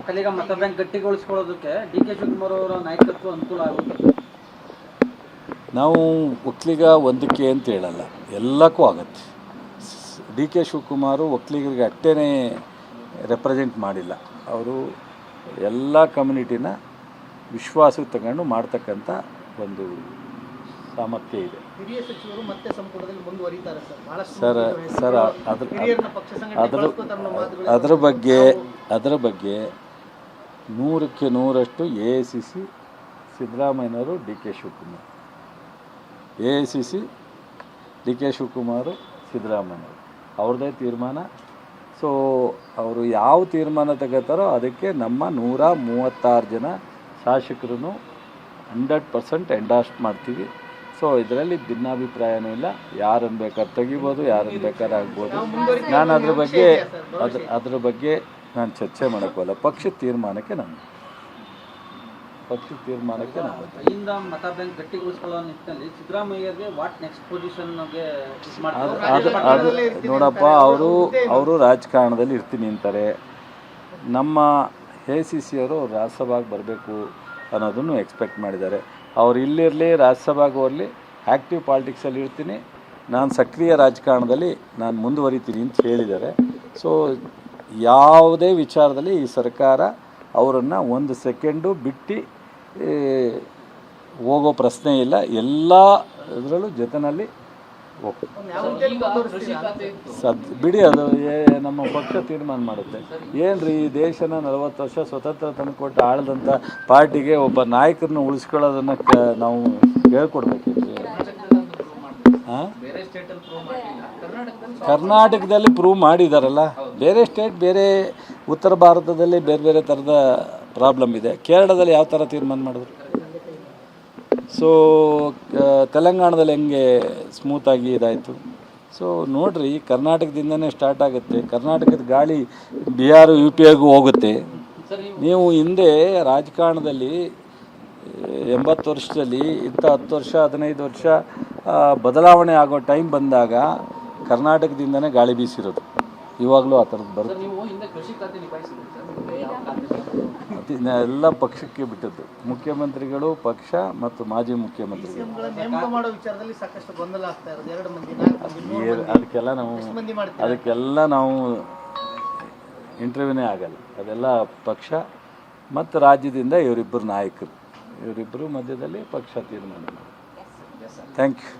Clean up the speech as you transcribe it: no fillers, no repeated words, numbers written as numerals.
ಕಲಿಗ ಮತ ಬ್ಯಾಂಕ್ ಗಟ್ಟಿಗೊಳಿಸಿಕೊಳ್ಳೋದಕ್ಕೆ ಡಿ.ಕೆ. ಶಿವಕುಮಾರ್ ಅವರ ನಾಯಕತ್ವ ಅನುಕೂಲ ಆಗುತ್ತೆ. ನಾವು ಒಕ್ಕಲಿಗ ಒಂದಕ್ಕೆ ಅಂತ ಹೇಳಲ್ಲ, ಎಲ್ಲಕ್ಕೂ ಆಗತ್ತೆ. ಡಿ.ಕೆ. ಶಿವಕುಮಾರ್ ಒಕ್ಕಲಿಗರಿಗೆ ಅಷ್ಟೇ ರೆಪ್ರೆಸೆಂಟ್ ಮಾಡಿಲ್ಲ, ಅವರು ಎಲ್ಲ ಕಮ್ಯುನಿಟಿನ ವಿಶ್ವಾಸಕ್ಕೆ ತಗೊಂಡು ಮಾಡ್ತಕ್ಕಂಥ ಒಂದು ಸಾಮರ್ಥ್ಯ ಇದೆ. ಹಿರಿಯ ಸಚಿವರು ಮತ್ತೆ ಸಂಪುಟದಲ್ಲಿ ಮುಂದುವರಿತಾರೆ ಸರ್ ಅದರ ಬಗ್ಗೆ 100ಕ್ಕೆ 100ರಷ್ಟು AICC ಸಿದ್ದರಾಮಯ್ಯನವರು, ಡಿ.ಕೆ. ಶಿವಕುಮಾರ್, AICC ಡಿ.ಕೆ. ಶಿವಕುಮಾರ್ ಸಿದ್ದರಾಮಯ್ಯನವರು ಅವ್ರದ್ದೇ ತೀರ್ಮಾನ. ಸೊ ಅವರು ಯಾವ ತೀರ್ಮಾನ ತಗೋತಾರೋ ಅದಕ್ಕೆ ನಮ್ಮ 136 ಜನ ಶಾಸಕರು 100% ಎಂಡಾರ್ಸ್ ಮಾಡ್ತೀವಿ. ಸೊ ಇದರಲ್ಲಿ ಭಿನ್ನಾಭಿಪ್ರಾಯನೂ ಇಲ್ಲ. ಯಾರನ್ನು ಬೇಕಾದ್ರೆ ತೆಗಿಬೋದು, ಯಾರನ್ನು ಬೇಕಾದ್ರೆ ಆಗ್ಬೋದು. ನಾನು ಅದ್ರ ಬಗ್ಗೆ ನಾನು ಚರ್ಚೆ ಮಾಡೋಕ್ಕಲ್ಲ. ಪಕ್ಷದ ತೀರ್ಮಾನಕ್ಕೆ ನಾನು ಇಂದ ಮತ ಬ್ಯಾಂಕ್ ಗಟ್ಟಿಗೊಳಿಸಿಕೊಳ್ಳೋ ನಿಟ್ಟಿನಲ್ಲಿ ಸಿದ್ದರಾಮಯ್ಯಗೆ ವಾಟ್ ನೆಕ್ಸ್ಟ್ ಪೊಸಿಷನ್ಗೆ ಅದು ನೋಡಪ್ಪ, ಅವರು ರಾಜಕಾರಣದಲ್ಲಿ ಇರ್ತೀನಿ ಅಂತಾರೆ. ನಮ್ಮ AICC ಅವರು ರಾಜ್ಯಸಭೆಗೆ ಬರಬೇಕು ಅನ್ನೋದನ್ನು ಎಕ್ಸ್ಪೆಕ್ಟ್ ಮಾಡಿದ್ದಾರೆ. ಅವ್ರು ಇಲ್ಲಿರಲಿ, ರಾಜ್ಯಸಭೆಗೆ ಹೋಗಲಿ, ಆ್ಯಕ್ಟಿವ್ ಪಾಲಿಟಿಕ್ಸಲ್ಲಿ ಇರ್ತೀನಿ, ನಾನು ಸಕ್ರಿಯ ರಾಜಕಾರಣದಲ್ಲಿ ನಾನು ಮುಂದುವರಿತೀನಿ ಅಂತ ಹೇಳಿದ್ದಾರೆ. ಸೊ ಯಾವುದೇ ವಿಚಾರದಲ್ಲಿ ಈ ಸರ್ಕಾರ ಅವರನ್ನು ಒಂದು ಸೆಕೆಂಡು ಬಿಟ್ಟು ಹೋಗೋ ಪ್ರಶ್ನೆ ಇಲ್ಲ. ಎಲ್ಲ ಇದರಲ್ಲೂ ಜೊತೆಯಲ್ಲಿ ಬಿಡಿ, ಅದು ನಮ್ಮ ಪಕ್ಷ ತೀರ್ಮಾನ ಮಾಡುತ್ತೆ. ಏನ್ರಿ, ಈ ದೇಶನ 40 ವರ್ಷ ಸ್ವತಂತ್ರ ತಂದುಕೊಟ್ಟು ಆಳ್ದಂಥ ಪಾರ್ಟಿಗೆ ಒಬ್ಬ ನಾಯಕರನ್ನು ಉಳಿಸ್ಕೊಳ್ಳೋದನ್ನು ನಾವು ಹೇಳ್ಕೊಡ್ಬೇಕಿತ್ತು. ಕರ್ನಾಟಕದಲ್ಲಿ ಪ್ರೂವ್ ಮಾಡಿದಾರಲ್ಲ. ಬೇರೆ ಸ್ಟೇಟ್, ಬೇರೆ ಉತ್ತರ ಭಾರತದಲ್ಲಿ ಬೇರೆ ಬೇರೆ ಥರದ ಪ್ರಾಬ್ಲಮ್ ಇದೆ. ಕೇರಳದಲ್ಲಿ ಯಾವ ಥರ ತೀರ್ಮಾನ ಮಾಡಿದ್ರು? ಸೊ ತೆಲಂಗಾಣದಲ್ಲಿ ಹೆಂಗೆ ಸ್ಮೂತಾಗಿ ಇದಾಯಿತು? ಸೊ ನೋಡಿರಿ, ಕರ್ನಾಟಕದಿಂದನೇ ಸ್ಟಾರ್ಟ್ ಆಗುತ್ತೆ. ಕರ್ನಾಟಕದ ಗಾಳಿ ಬಿಹಾರ UPಗೂ ಹೋಗುತ್ತೆ. ನೀವು ಹಿಂದೆ ರಾಜಕಾರಣದಲ್ಲಿ 80 ವರ್ಷದಲ್ಲಿ ಇಂಥ 10 ವರ್ಷ 15 ವರ್ಷ ಬದಲಾವಣೆ ಆಗೋ ಟೈಮ್ ಬಂದಾಗ ಕರ್ನಾಟಕದಿಂದನೇ ಗಾಳಿ ಬೀಸಿರೋದು. ಇವಾಗಲೂ ಆ ಥರದ್ದು ಬರುತ್ತೆ. ಎಲ್ಲ ಪಕ್ಷಕ್ಕೆ ಬಿಟ್ಟದ್ದು. ಮುಖ್ಯಮಂತ್ರಿಗಳು, ಪಕ್ಷ ಮತ್ತು ಮಾಜಿ ಮುಖ್ಯಮಂತ್ರಿಗಳು, ಅದಕ್ಕೆಲ್ಲ ನಾವು ಇಂಟರ್ವ್ಯೂನೇ ಆಗಲ್ಲ. ಅದೆಲ್ಲ ಪಕ್ಷ ಮತ್ತು ರಾಜ್ಯದಿಂದ ಇವರಿಬ್ಬರು ನಾಯಕರು, ಇವರಿಬ್ಬರು ಮಧ್ಯದಲ್ಲಿ ಪಕ್ಷ ತೀರ್ಮಾನ. Thank you.